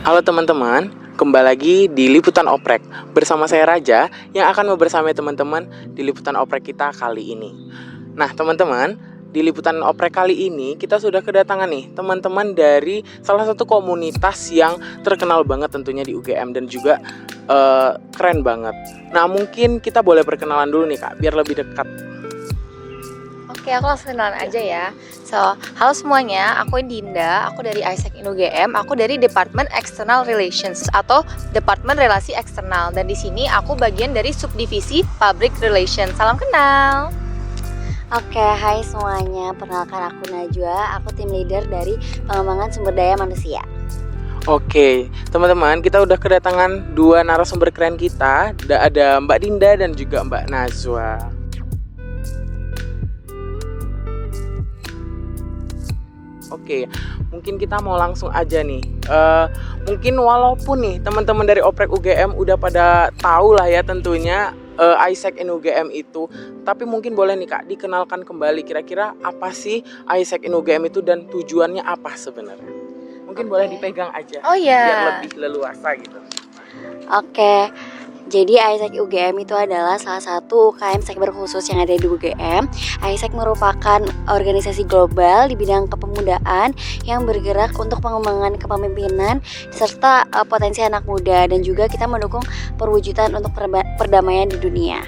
Halo teman-teman, kembali lagi di Liputan Oprek. Bersama saya Raja yang akan membersamai teman-teman di Liputan Oprek kita kali ini. Nah teman-teman, di Liputan Oprek kali ini kita sudah kedatangan nih teman-teman dari salah satu komunitas yang terkenal banget tentunya di UGM dan juga keren banget. Nah mungkin kita boleh perkenalan dulu nih Kak, biar lebih dekat. Oke, aku langsung kenalan aja ya. Halo semuanya, aku Dinda, aku dari Isaac in UGM, aku dari Departemen External Relations atau Departemen Relasi Eksternal. Dan di sini aku bagian dari subdivisi Public Relations. Salam kenal. Oke, hai semuanya. Perkenalkan aku Najwa, aku tim leader dari pengembangan sumber daya manusia. Oke, teman-teman, kita udah kedatangan dua narasumber keren kita. Ada Mbak Dinda dan juga Mbak Najwa. Oke, mungkin kita mau langsung aja nih. Mungkin walaupun nih teman-teman dari Oprek UGM udah pada tahu lah ya tentunya Isaac in UGM itu, tapi mungkin boleh nih Kak dikenalkan kembali kira-kira apa sih Isaac in UGM itu dan tujuannya apa sebenarnya? Mungkin boleh dipegang aja. Oh ya. Biar lebih leluasa gitu. Oke, jadi Isaac UGM itu adalah salah satu UKM sekber khusus yang ada di UGM. Isaac merupakan organisasi global di bidang kepemudaan yang bergerak untuk pengembangan kepemimpinan serta potensi anak muda, dan juga kita mendukung perwujudan untuk perdamaian di dunia.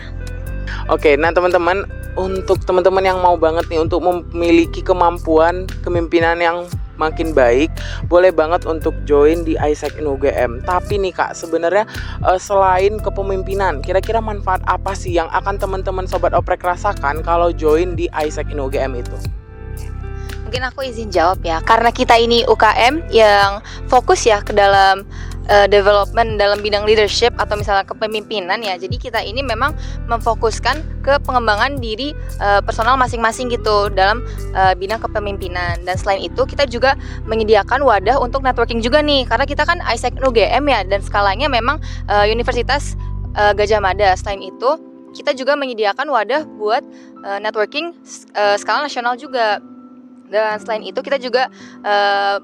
Oke, nah teman-teman, untuk teman-teman yang mau banget nih untuk memiliki kemampuan kepemimpinan yang makin baik, boleh banget untuk join di Isaac in UGM. Tapi nih Kak, sebenarnya selain kepemimpinan, kira-kira manfaat apa sih yang akan teman-teman Sobat Oprek rasakan kalau join di Isaac in UGM itu? Mungkin aku izin jawab ya, karena kita ini UKM yang fokus ya ke dalam development dalam bidang leadership atau misalnya kepemimpinan ya. Jadi kita ini memang memfokuskan ke pengembangan diri personal masing-masing gitu dalam bidang kepemimpinan. Dan selain itu kita juga menyediakan wadah untuk networking juga nih, karena kita kan Isaac UGM ya, dan skalanya memang Universitas Gajah Mada. Selain itu kita juga menyediakan wadah buat networking skala nasional juga. Dan selain itu kita juga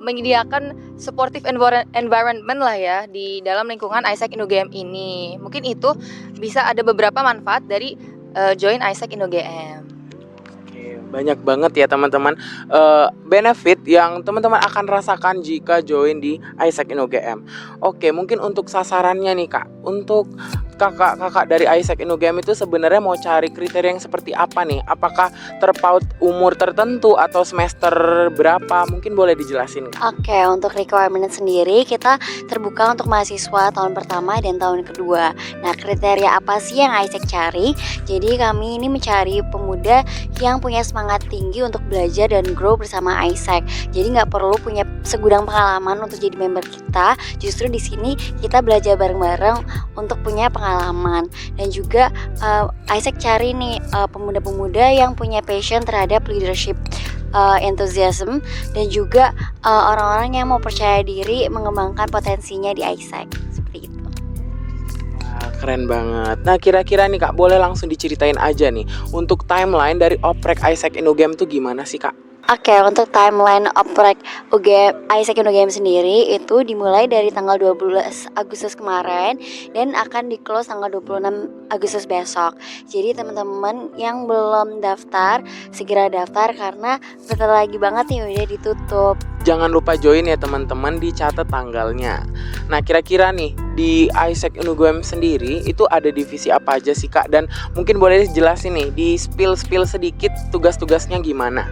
menyediakan supportive environment lah ya di dalam lingkungan Isaac in UGM ini. Mungkin itu bisa ada beberapa manfaat dari join Isaac in UGM. Oke, banyak banget ya teman-teman benefit yang teman-teman akan rasakan jika join di Isaac in UGM. Oke, mungkin untuk sasarannya nih Kak, untuk kakak-kakak dari Isaac in UGM itu sebenarnya mau cari kriteria yang seperti apa nih? Apakah terpaut umur tertentu atau semester berapa? Mungkin boleh dijelasin Kak? Oke, untuk requirement sendiri kita terbuka untuk mahasiswa tahun pertama dan tahun kedua. Nah, kriteria apa sih yang Isaac cari? Jadi kami ini mencari pemuda yang punya semangat tinggi untuk belajar dan grow bersama Isaac. Jadi nggak perlu punya segudang pengalaman untuk jadi member kita. Justru di sini kita belajar bareng-bareng untuk punya pengalaman. Dan juga Isaac cari nih pemuda-pemuda yang punya passion terhadap leadership, enthusiasm, dan juga orang-orang yang mau percaya diri mengembangkan potensinya di Isaac. Seperti itu. Wah, keren banget. Nah kira-kira nih Kak, boleh langsung diceritain aja nih untuk timeline dari Oprek Isaac in UGM tuh gimana sih Kak? Oke, untuk timeline Oprek UGM, Isaac in UGM sendiri itu dimulai dari tanggal 12 Agustus kemarin dan akan di-close tanggal 26 Agustus besok. Jadi teman-teman yang belum daftar, segera daftar karena bentar lagi banget nih udah ditutup. Jangan lupa join ya teman-teman, dicatat tanggalnya. Nah kira-kira nih di Isaac in UGM sendiri itu ada divisi apa aja sih Kak? Dan mungkin boleh jelasin nih, di spill sedikit tugas-tugasnya gimana?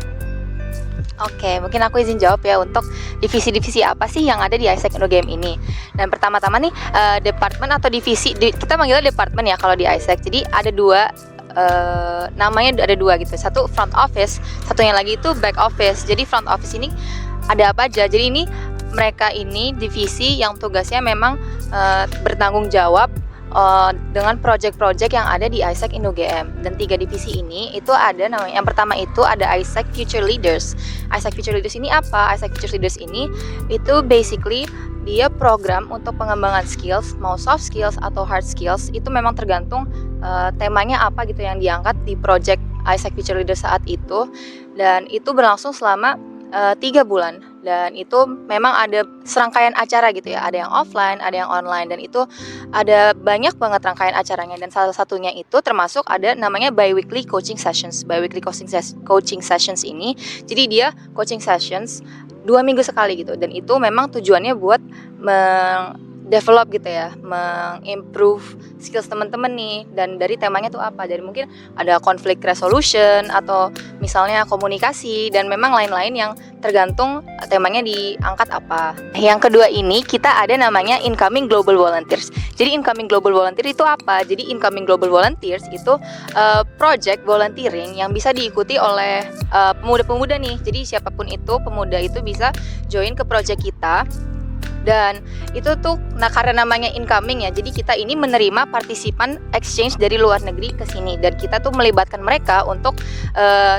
Oke, mungkin aku izin jawab ya untuk divisi-divisi apa sih yang ada di Isaac in UGM ini. Dan pertama-tama nih departemen atau divisi, kita manggilnya departemen ya kalau di Isaac. Jadi ada dua, namanya ada dua gitu. Satu front office, satunya lagi itu back office. Jadi front office ini ada apa aja? Jadi ini mereka ini divisi yang tugasnya memang bertanggung jawab dengan project-project yang ada di Isaac in UGM. Dan tiga divisi ini itu ada namanya, yang pertama itu ada Isaac Future Leaders. Isaac Future Leaders ini apa? Isaac Future Leaders ini itu basically dia program untuk pengembangan skills, mau soft skills atau hard skills, itu memang tergantung temanya apa gitu yang diangkat di project Isaac Future Leaders saat itu. Dan itu berlangsung selama 3 bulan. Dan itu memang ada serangkaian acara gitu ya, ada yang offline, ada yang online, dan itu ada banyak banget rangkaian acaranya. Dan salah satunya itu termasuk ada namanya bi-weekly coaching sessions. Bi-weekly coaching sessions ini, jadi dia coaching sessions 2 minggu sekali gitu. Dan itu memang tujuannya buat develop gitu ya, mengimprove skills teman-teman nih. Dan dari temanya tuh apa? Dari mungkin ada conflict resolution atau misalnya komunikasi dan memang lain-lain yang tergantung temanya diangkat apa. Yang kedua ini kita ada namanya incoming global volunteers. Jadi incoming global volunteer itu apa? Jadi incoming global volunteers itu project volunteering yang bisa diikuti oleh pemuda-pemuda nih. Jadi siapapun itu, pemuda itu bisa join ke project kita. Dan itu tuh karena namanya incoming ya, jadi kita ini menerima partisipan exchange dari luar negeri ke sini, dan kita tuh melibatkan mereka untuk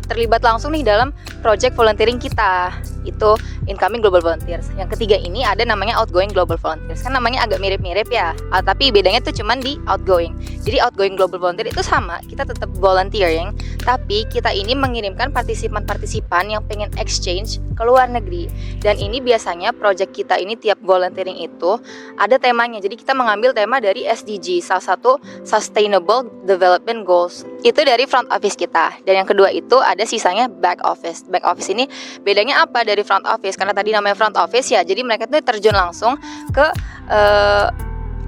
terlibat langsung nih dalam project volunteering kita. Itu incoming global volunteers. Yang ketiga ini ada namanya outgoing global volunteers. Kan namanya agak mirip-mirip ya, tapi bedanya tuh cuman di outgoing. Jadi outgoing global volunteer itu sama, kita tetap volunteering, tapi kita ini mengirimkan partisipan-partisipan yang pengen exchange ke luar negeri. Dan ini biasanya project kita ini tiap volunteering itu ada temanya. Jadi kita mengambil tema dari SDG, salah satu Sustainable Development Goals. Itu dari front office kita. Dan yang kedua itu ada sisanya back office. Back office ini bedanya apa dari front office? Karena tadi namanya front office ya, jadi mereka itu terjun langsung ke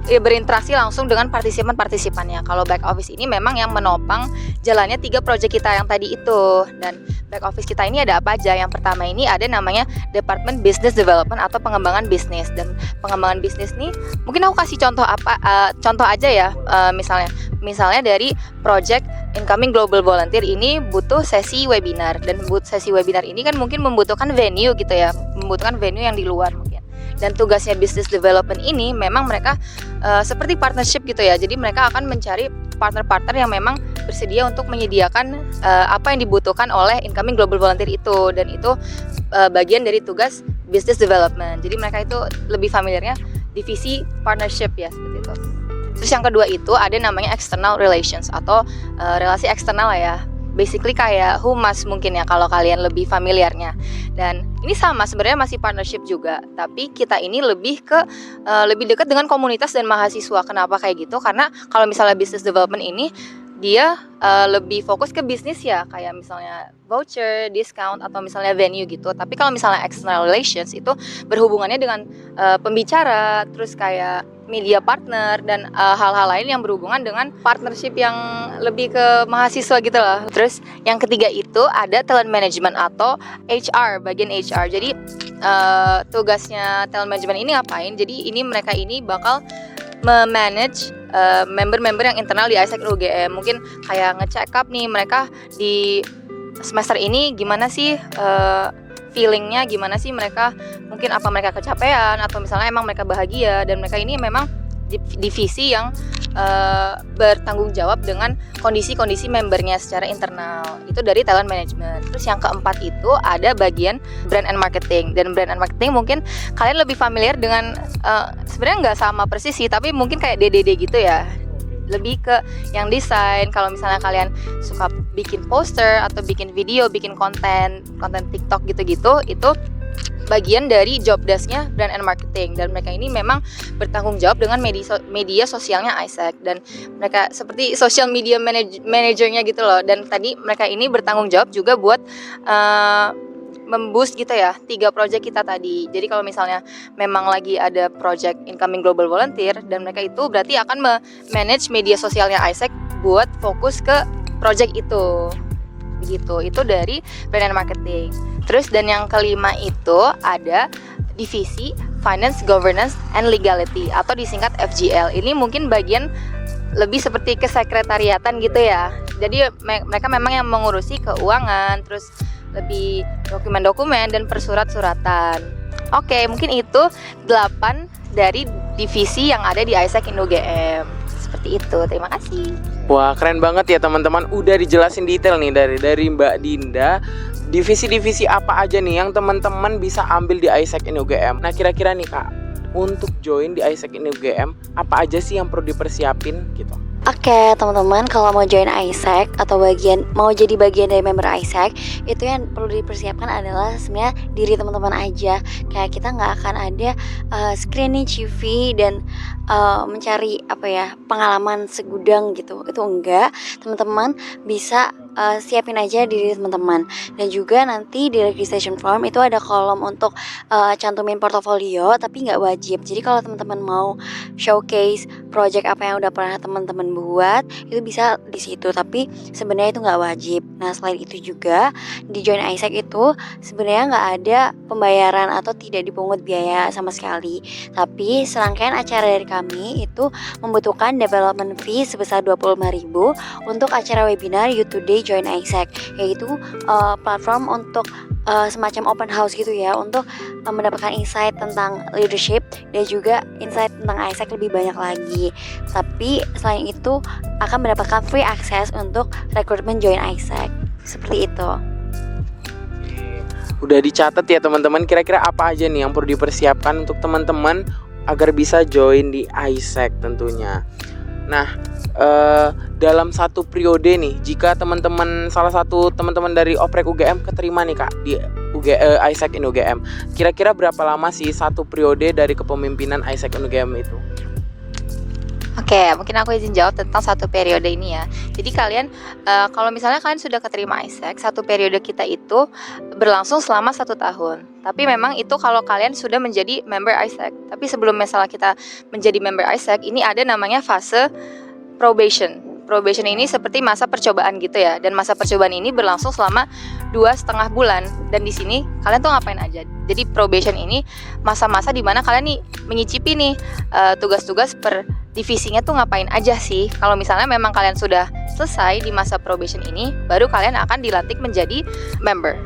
berinteraksi langsung dengan partisipan-partisipannya. Kalau back office ini memang yang menopang jalannya 3 proyek kita yang tadi itu. Dan back office kita ini ada apa aja? Yang pertama ini ada namanya Department Business Development atau pengembangan bisnis. Dan pengembangan bisnis nih mungkin aku kasih contoh contoh aja ya. Misalnya dari project Incoming Global Volunteer ini butuh sesi webinar, dan sesi webinar ini kan mungkin membutuhkan venue gitu ya, membutuhkan venue yang di luar mungkin. Dan tugasnya business development ini memang mereka seperti partnership gitu ya. Jadi mereka akan mencari partner-partner yang memang bersedia untuk menyediakan apa yang dibutuhkan oleh incoming global volunteer itu. Dan itu bagian dari tugas business development. Jadi mereka itu lebih familiarnya divisi partnership ya, seperti itu. Terus yang kedua itu ada namanya external relations atau relasi eksternal lah ya. Basically kayak humas mungkin ya kalau kalian lebih familiarnya. Dan ini sama sebenarnya masih partnership juga, tapi kita ini lebih dekat dengan komunitas dan mahasiswa. Kenapa kayak gitu? Karena kalau misalnya business development ini dia lebih fokus ke bisnis ya, kayak misalnya voucher, discount, atau misalnya venue gitu. Tapi kalau misalnya external relations itu berhubungannya dengan pembicara, terus kayak media partner, dan hal-hal lain yang berhubungan dengan partnership yang lebih ke mahasiswa gitu lah. Terus yang ketiga itu ada talent management atau HR, bagian HR. Jadi tugasnya talent management ini ngapain? Jadi mereka ini bakal memanage member-member yang internal di AIESEC UGM. Mungkin kayak ngecek up nih mereka di semester ini gimana sih feelingnya, gimana sih mereka, mungkin apa mereka kecapean atau misalnya emang mereka bahagia. Dan mereka ini memang divisi yang bertanggung jawab dengan kondisi-kondisi membernya secara internal. Itu dari talent management. Terus yang keempat itu ada bagian brand and marketing. Dan brand and marketing mungkin kalian lebih familiar dengan sebenarnya nggak sama persis sih, tapi mungkin kayak DDD gitu ya, lebih ke yang desain. Kalau misalnya kalian suka bikin poster atau bikin video, bikin konten TikTok gitu-gitu, itu bagian dari job desk-nya brand and marketing. Dan mereka ini memang bertanggung jawab dengan media sosialnya AIESEC, dan mereka seperti social media manager-nya gitu loh. Dan tadi mereka ini bertanggung jawab juga buat memboost gitu ya 3 project kita tadi. Jadi kalau misalnya memang lagi ada project incoming global volunteer, dan mereka itu berarti akan manage media sosialnya AIESEC buat fokus ke project itu. Begitu. Itu dari brand and marketing. Terus dan yang kelima itu ada divisi Finance, Governance, and Legality atau disingkat FGL. Ini mungkin bagian lebih seperti kesekretariatan gitu ya. Jadi mereka memang yang mengurusi keuangan, terus lebih dokumen-dokumen dan persurat-suratan. Oke, mungkin itu 8 dari divisi yang ada di AIESEC UGM. Seperti itu. Terima kasih. Wah, keren banget ya teman-teman. Udah dijelasin detail nih dari Mbak Dinda. Divisi-divisi apa aja nih yang teman-teman bisa ambil di AIESEC UGM. Nah, kira-kira nih Kak, untuk join di AIESEC UGM, apa aja sih yang perlu dipersiapin gitu? Oke, teman-teman, kalau mau join ISEC atau mau jadi bagian dari member ISEC, itu yang perlu dipersiapkan adalah sebenarnya diri teman-teman aja. Kayak kita nggak akan ada screening CV dan mencari pengalaman segudang gitu. Itu enggak. Teman-teman bisa siapin aja diri teman-teman. Dan juga nanti di registration form itu ada kolom untuk cantumin portofolio, tapi nggak wajib. Jadi kalau teman-teman mau showcase project apa yang udah pernah teman-teman buat, itu bisa di situ, tapi sebenarnya itu nggak wajib. Nah, selain itu juga di join ISEC itu sebenarnya nggak ada pembayaran atau tidak dipungut biaya sama sekali, tapi serangkaian acara dari kami itu membutuhkan development fee sebesar 25.000 untuk acara webinar You Today Join ISEC, yaitu platform untuk semacam open house gitu ya, untuk mendapatkan insight tentang leadership dan juga insight tentang ISEC lebih banyak lagi. Tapi selain itu akan mendapatkan free access untuk rekrutmen join ISEC. Seperti itu. Udah dicatat ya teman-teman, kira-kira apa aja nih yang perlu dipersiapkan untuk teman-teman agar bisa join di ISEC tentunya. Nah, dalam satu periode nih, jika salah satu teman-teman dari Oprek UGM keterima nih Kak di ISEC in UGM, kira-kira berapa lama sih satu periode dari kepemimpinan ISEC in UGM itu? Oke, mungkin aku izin jawab tentang satu periode ini ya. Jadi kalian, kalau misalnya kalian sudah keterima ISEC, satu periode kita itu berlangsung selama 1 tahun. Tapi memang itu kalau kalian sudah menjadi member ISEC. Tapi sebelum misalnya kita menjadi member ISEC, ini ada namanya fase probation. Probation ini seperti masa percobaan gitu ya. Dan masa percobaan ini berlangsung selama 2,5 bulan. Dan di sini kalian tuh ngapain aja? Jadi probation ini masa-masa dimana kalian nih menyicipi nih tugas-tugas per divisinya tuh ngapain aja sih. Kalau misalnya memang kalian sudah selesai di masa probation ini, baru kalian akan dilantik menjadi member.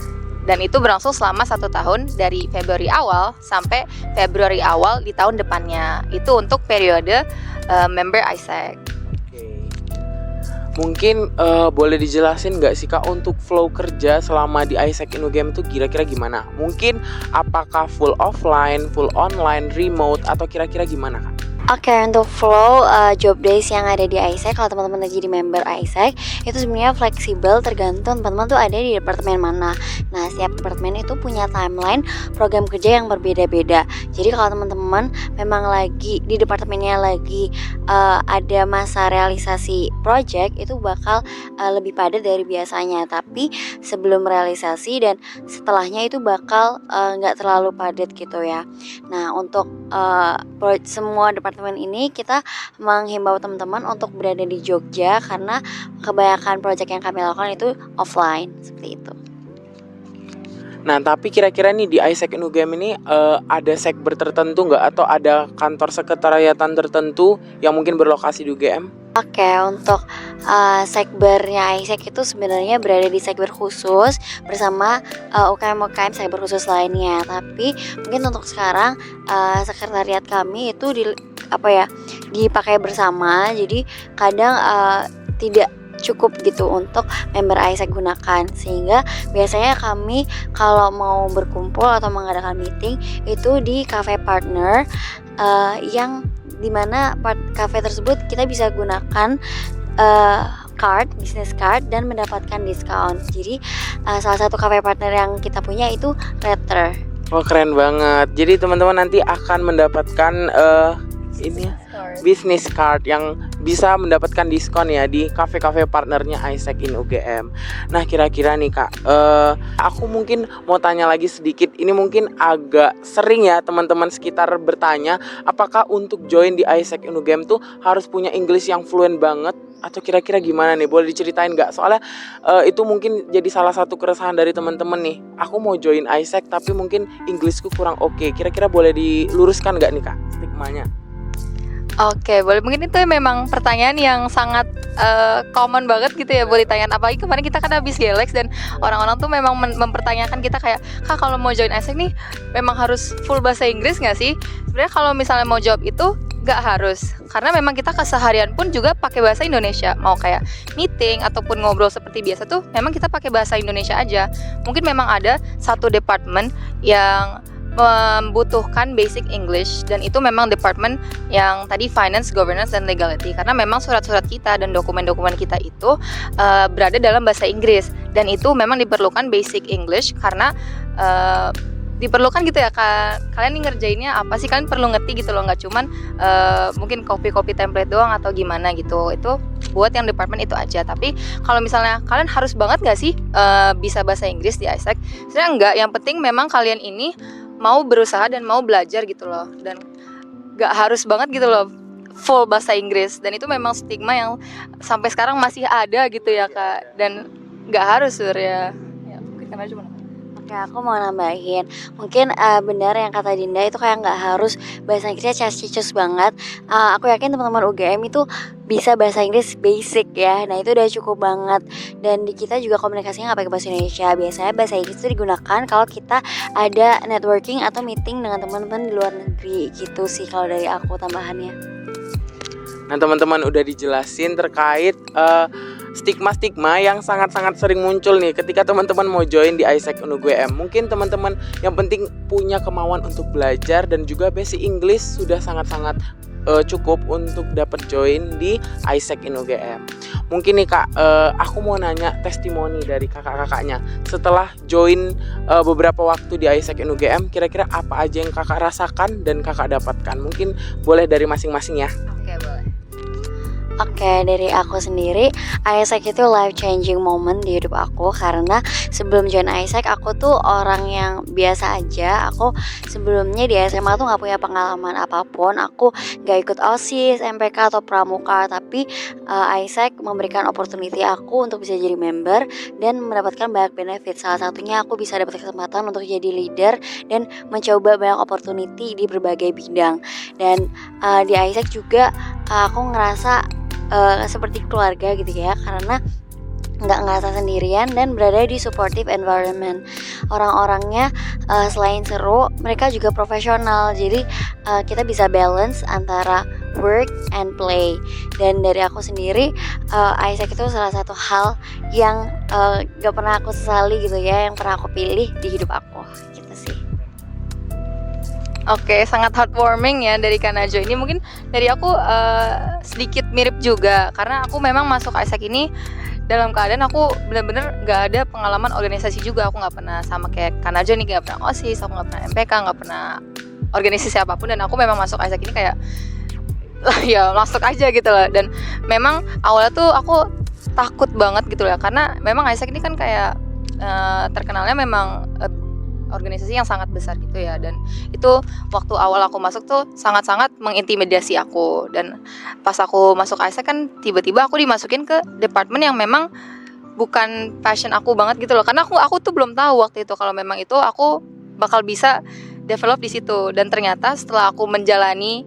Dan itu berlangsung selama 1 tahun dari Februari awal sampai Februari awal di tahun depannya. Itu untuk periode member ISEC. Mungkin boleh dijelasin nggak sih Kak untuk flow kerja selama di ISEC in UGM itu kira-kira gimana? Mungkin apakah full offline, full online, remote, atau kira-kira gimana Kak? Oke, untuk flow job days yang ada di ISEC, kalau teman-teman lagi di member ISEC, itu sebenarnya fleksibel tergantung teman-teman tuh ada di departemen mana. Nah, setiap departemen itu punya timeline program kerja yang berbeda-beda. Jadi kalau teman-teman memang lagi di departemennya lagi ada masa realisasi project, itu bakal lebih padat dari biasanya. Tapi sebelum realisasi dan setelahnya itu bakal nggak terlalu padat gitu ya. Nah, untuk semua departemen ini kita menghimbau teman-teman untuk berada di Jogja karena kebanyakan proyek yang kami lakukan itu offline, seperti itu. Nah, tapi kira-kira nih di ISEC in UGM ini ada sekber tertentu nggak atau ada kantor sekretariatan tertentu yang mungkin berlokasi di UGM? Oke, untuk sekbernya ISEC itu sebenarnya berada di sekber khusus bersama UKM-UKM sekber khusus lainnya. Tapi mungkin untuk sekarang sekretariat kami itu dipakai bersama. Jadi kadang tidak cukup gitu untuk member ISEC gunakan, sehingga biasanya kami kalau mau berkumpul atau mengadakan meeting itu di cafe partner yang dimana cafe tersebut kita bisa gunakan business card dan mendapatkan diskon. Jadi salah satu cafe partner yang kita punya itu Letter. Oh, keren banget. Jadi teman-teman nanti akan mendapatkan business card yang bisa mendapatkan diskon ya di kafe-kafe partnernya ISEC in UGM. Nah, kira-kira nih Kak, aku mungkin mau tanya lagi sedikit. Ini mungkin agak sering ya teman-teman sekitar bertanya, apakah untuk join di ISEC in UGM tuh harus punya English yang fluent banget? Atau kira-kira gimana nih? Boleh diceritain nggak? Soalnya itu mungkin jadi salah satu keresahan dari teman-teman nih. Aku mau join ISEC tapi mungkin Inggrisku kurang oke. Kira-kira boleh diluruskan nggak nih Kak stigmanya? Oke, boleh. Mungkin itu memang pertanyaan yang sangat common banget gitu ya buat ditanyain. Apalagi kemarin kita kan habis Galax dan orang-orang tuh memang mempertanyakan kita kayak, Kak kalau mau join ISEC nih memang harus full bahasa Inggris nggak sih? Sebenarnya kalau misalnya mau jawab itu nggak harus, karena memang kita keseharian pun juga pakai bahasa Indonesia. Mau kayak meeting ataupun ngobrol seperti biasa tuh memang kita pakai bahasa Indonesia aja. Mungkin memang ada satu departemen yang membutuhkan basic English, dan itu memang department yang tadi finance, governance, dan legality, karena memang surat-surat kita dan dokumen-dokumen kita itu berada dalam bahasa Inggris, dan itu memang diperlukan basic English karena diperlukan gitu ya. Kalian nih ngerjainnya apa sih, kalian perlu ngerti gitu loh, nggak cuman mungkin copy template doang atau gimana gitu. Itu buat yang department itu aja. Tapi kalau misalnya kalian harus banget nggak sih bisa bahasa Inggris di ISEC? Sebenarnya enggak, yang penting memang kalian ini mau berusaha dan mau belajar gitu loh, dan nggak harus banget gitu loh full bahasa Inggris. Dan itu memang stigma yang sampai sekarang masih ada gitu ya Kak, dan nggak harus ya mungkin karena cuma. Oke, aku mau nambahin. Mungkin benar yang kata Dinda itu kayak nggak harus bahasa Inggrisnya cas-cicus banget. Aku yakin teman-teman UGM itu bisa bahasa Inggris basic ya. Nah itu udah cukup banget. Dan di kita juga komunikasinya nggak pakai bahasa Indonesia. Biasanya bahasa Inggris itu digunakan kalau kita ada networking atau meeting dengan teman-teman di luar negeri gitu sih kalau dari aku tambahannya. Nah teman-teman udah dijelasin terkait stigma-stigma yang sangat-sangat sering muncul nih ketika teman-teman mau join di ISEC UGM. Mungkin teman-teman yang penting punya kemauan untuk belajar dan juga basic English sudah sangat-sangat cukup untuk dapat join di ISEC UGM. Mungkin nih Kak, aku mau nanya testimoni dari kakak-kakaknya. Setelah join beberapa waktu di ISEC UGM, kira-kira apa aja yang kakak rasakan dan kakak dapatkan? Mungkin boleh dari masing-masing ya. Oke, boleh. Oke, dari aku sendiri, ISEC itu life changing moment di hidup aku. Karena sebelum join ISEC, aku tuh orang yang biasa aja. Aku sebelumnya di SMA tuh gak punya pengalaman apapun. Aku gak ikut OSIS, MPK, atau Pramuka. Tapi ISEC memberikan opportunity aku untuk bisa jadi member dan mendapatkan banyak benefit. Salah satunya aku bisa dapat kesempatan untuk jadi leader dan mencoba banyak opportunity di berbagai bidang. Dan di ISEC juga aku ngerasa seperti keluarga gitu ya, karena nggak ngerasa sendirian dan berada di supportive environment. Orang-orangnya selain seru, mereka juga profesional. Jadi kita bisa balance antara work and play. Dan dari aku sendiri, ISEC itu salah satu hal yang gak pernah aku sesali gitu ya, yang pernah aku pilih di hidup aku gitu sih. Oke, sangat heartwarming ya dari Kak Najwa ini. Mungkin dari aku sedikit mirip juga, karena aku memang masuk ISEC ini dalam keadaan aku benar-benar gak ada pengalaman organisasi juga. Aku gak pernah sama kayak Kak Najwa nih, gak pernah OSIS, aku gak pernah MPK, gak pernah organisasi apapun. Dan aku memang masuk ISEC ini kayak ya masuk aja gitu loh. Dan memang awalnya tuh aku takut banget gitu ya, karena memang ISEC ini kan kayak terkenalnya memang organisasi yang sangat besar gitu ya. Dan itu waktu awal aku masuk tuh sangat-sangat mengintimidasi aku. Dan pas aku masuk ISEC kan tiba-tiba aku dimasukin ke departemen yang memang bukan passion aku banget gitu loh. Karena aku tuh belum tahu waktu itu kalau memang itu aku bakal bisa develop di situ. Dan ternyata setelah aku menjalani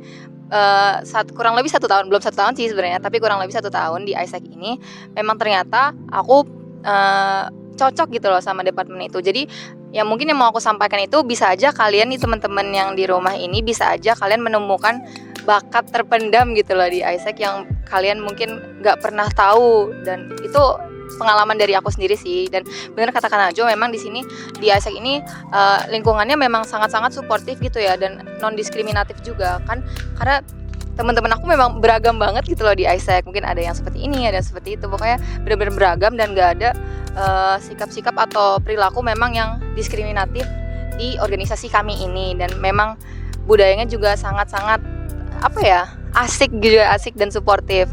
kurang lebih 1 tahun, belum 1 tahun sih sebenarnya, tapi kurang lebih 1 tahun di ISEC ini, memang ternyata aku cocok gitu loh sama departemen itu. Jadi yang mungkin yang mau aku sampaikan itu, bisa aja kalian nih teman-teman yang di rumah ini, bisa aja kalian menemukan bakat terpendam gitu loh di ISEC yang kalian mungkin gak pernah tahu. Dan itu pengalaman dari aku sendiri sih. Dan benar kata Kak Najwa, memang di sini di ISEC ini lingkungannya memang sangat-sangat suportif gitu ya, dan non diskriminatif juga kan, karena teman-teman aku memang beragam banget gitu loh di ISEC. Mungkin ada yang seperti ini, ada yang seperti itu, pokoknya benar-benar beragam dan gak ada sikap-sikap atau perilaku memang yang diskriminatif di organisasi kami ini. Dan memang budayanya juga sangat-sangat asik gitu, asik dan suportif.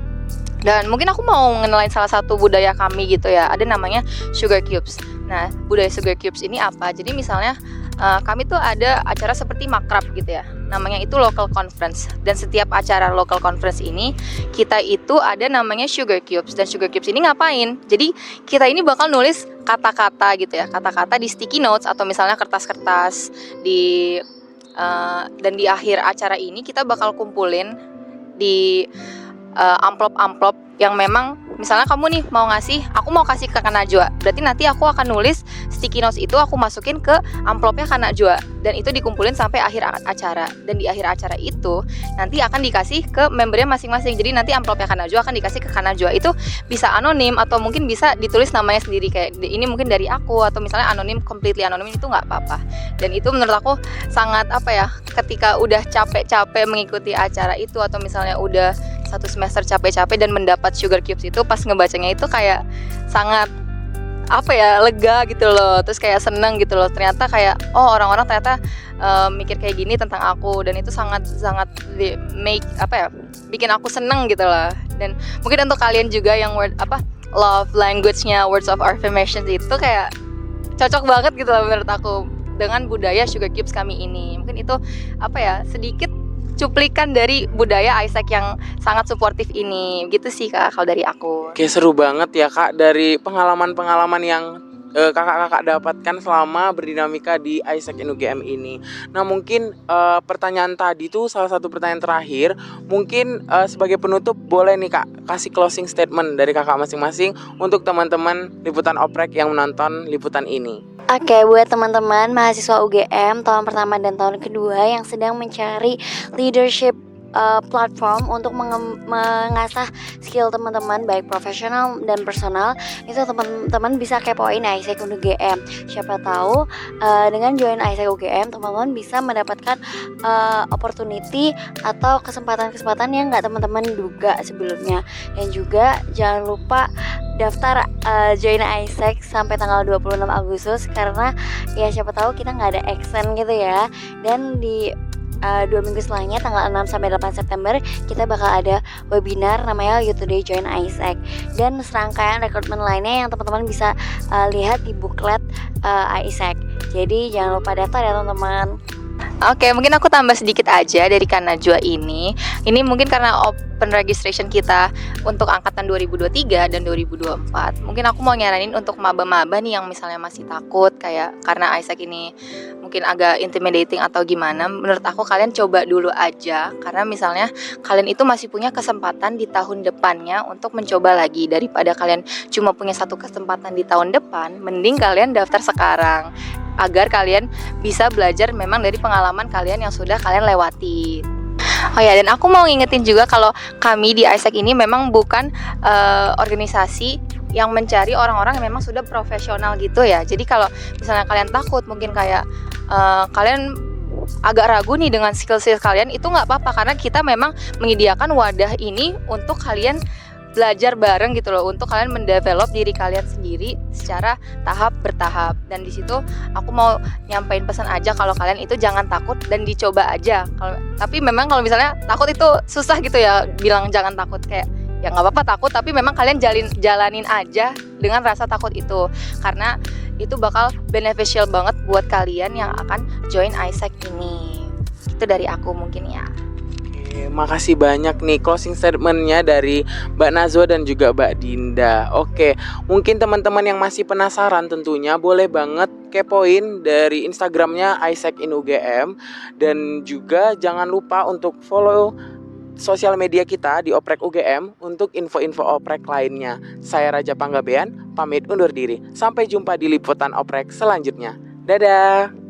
Dan mungkin aku mau ngenalin salah satu budaya kami gitu ya, ada namanya Sugar Cubes. Nah, budaya Sugar Cubes ini apa? Jadi misalnya kami tuh ada acara seperti makrab gitu ya, namanya itu local conference. Dan setiap acara local conference ini kita itu ada namanya Sugar Cubes. Dan Sugar Cubes ini ngapain? Jadi kita ini bakal nulis kata-kata gitu ya, kata-kata di sticky notes atau misalnya kertas-kertas di dan di akhir acara ini kita bakal kumpulin di amplop-amplop yang memang misalnya kamu nih aku mau kasih ke Kak Najwa, berarti nanti aku akan nulis sticky notes itu, aku masukin ke amplopnya Kak Najwa, dan itu dikumpulin sampai akhir acara. Dan di akhir acara itu nanti akan dikasih ke membernya masing-masing. Jadi nanti amplopnya Kak Najwa akan dikasih ke Kak Najwa. Itu bisa anonim atau mungkin bisa ditulis namanya sendiri, kayak ini mungkin dari aku, atau misalnya anonim, completely anonim, itu nggak apa-apa. Dan itu menurut aku sangat ketika udah capek-capek mengikuti acara itu, atau misalnya udah satu semester capek-capek dan mendapat sugar cubes itu, pas ngebacanya itu kayak sangat lega gitu loh, terus kayak seneng gitu loh, ternyata kayak orang-orang ternyata mikir kayak gini tentang aku, dan itu sangat bikin aku seneng gitu loh. Dan mungkin untuk kalian juga yang love language-nya words of affirmation itu kayak cocok banget gitu loh menurut aku dengan budaya sugar cubes kami ini. Mungkin itu sedikit cuplikan dari budaya Isaac yang sangat suportif ini, gitu sih Kak kalau dari aku. Oke, seru banget ya Kak, dari pengalaman-pengalaman yang kakak-kakak dapatkan selama berdinamika di Isaac in UGM ini. Nah mungkin pertanyaan tadi tuh salah satu pertanyaan terakhir. Mungkin sebagai penutup boleh nih Kak kasih closing statement dari kakak masing-masing untuk teman-teman liputan oprek yang menonton liputan ini. Oke, buat teman-teman mahasiswa UGM tahun pertama dan tahun kedua yang sedang mencari leadership platform untuk mengasah skill teman-teman baik profesional dan personal, itu teman-teman bisa kepoin Isaac UGM. Siapa tahu dengan join Isaac UGM teman-teman bisa mendapatkan opportunity atau kesempatan-kesempatan yang nggak teman-teman duga sebelumnya. Dan juga jangan lupa daftar join Isaac sampai tanggal 26 Agustus, karena ya siapa tahu kita nggak ada action gitu ya. Dan di 2 minggu setelahnya tanggal 6 sampai 8 September kita bakal ada webinar namanya You Today Join Isaac, dan serangkaian rekrutmen lainnya yang teman-teman bisa lihat di booklet Isaac. Jadi jangan lupa daftar ya teman-teman. Oke, mungkin aku tambah sedikit aja dari Kak Najwa ini. Ini mungkin karena open registration kita untuk angkatan 2023 dan 2024. Mungkin aku mau nyaranin untuk maba-maba nih yang misalnya masih takut kayak karena Isaac ini mungkin agak intimidating atau gimana. Menurut aku kalian coba dulu aja, karena misalnya kalian itu masih punya kesempatan di tahun depannya untuk mencoba lagi. Daripada kalian cuma punya satu kesempatan di tahun depan, mending kalian daftar sekarang, agar kalian bisa belajar memang dari pengalaman kalian yang sudah kalian lewati. Oh ya, dan aku mau ngingetin juga kalau kami di Isaac ini memang bukan organisasi yang mencari orang-orang yang memang sudah profesional gitu ya. Jadi kalau misalnya kalian takut, mungkin kayak kalian agak ragu nih dengan skill-skill kalian, itu nggak apa-apa, karena kita memang menyediakan wadah ini untuk kalian belajar bareng gitu loh, untuk kalian mendevelop diri kalian sendiri secara tahap bertahap. Dan di situ aku mau nyampein pesan aja kalau kalian itu jangan takut dan dicoba aja. Tapi memang kalau misalnya takut itu susah gitu ya, bilang jangan takut, kayak ya nggak apa-apa takut, tapi memang kalian jalanin aja dengan rasa takut itu, karena itu bakal beneficial banget buat kalian yang akan join Isaac ini. Itu dari aku mungkin ya. Makasih banyak nih closing statementnya dari Mbak Najwa dan juga Mbak Dinda. Oke, mungkin teman-teman yang masih penasaran tentunya boleh banget kepoin dari Instagramnya Isaac in UGM. Dan juga jangan lupa untuk follow sosial media kita di Oprek UGM untuk info-info oprek lainnya. Saya Raja Panggabean, pamit undur diri. Sampai jumpa di liputan oprek selanjutnya. Dadah!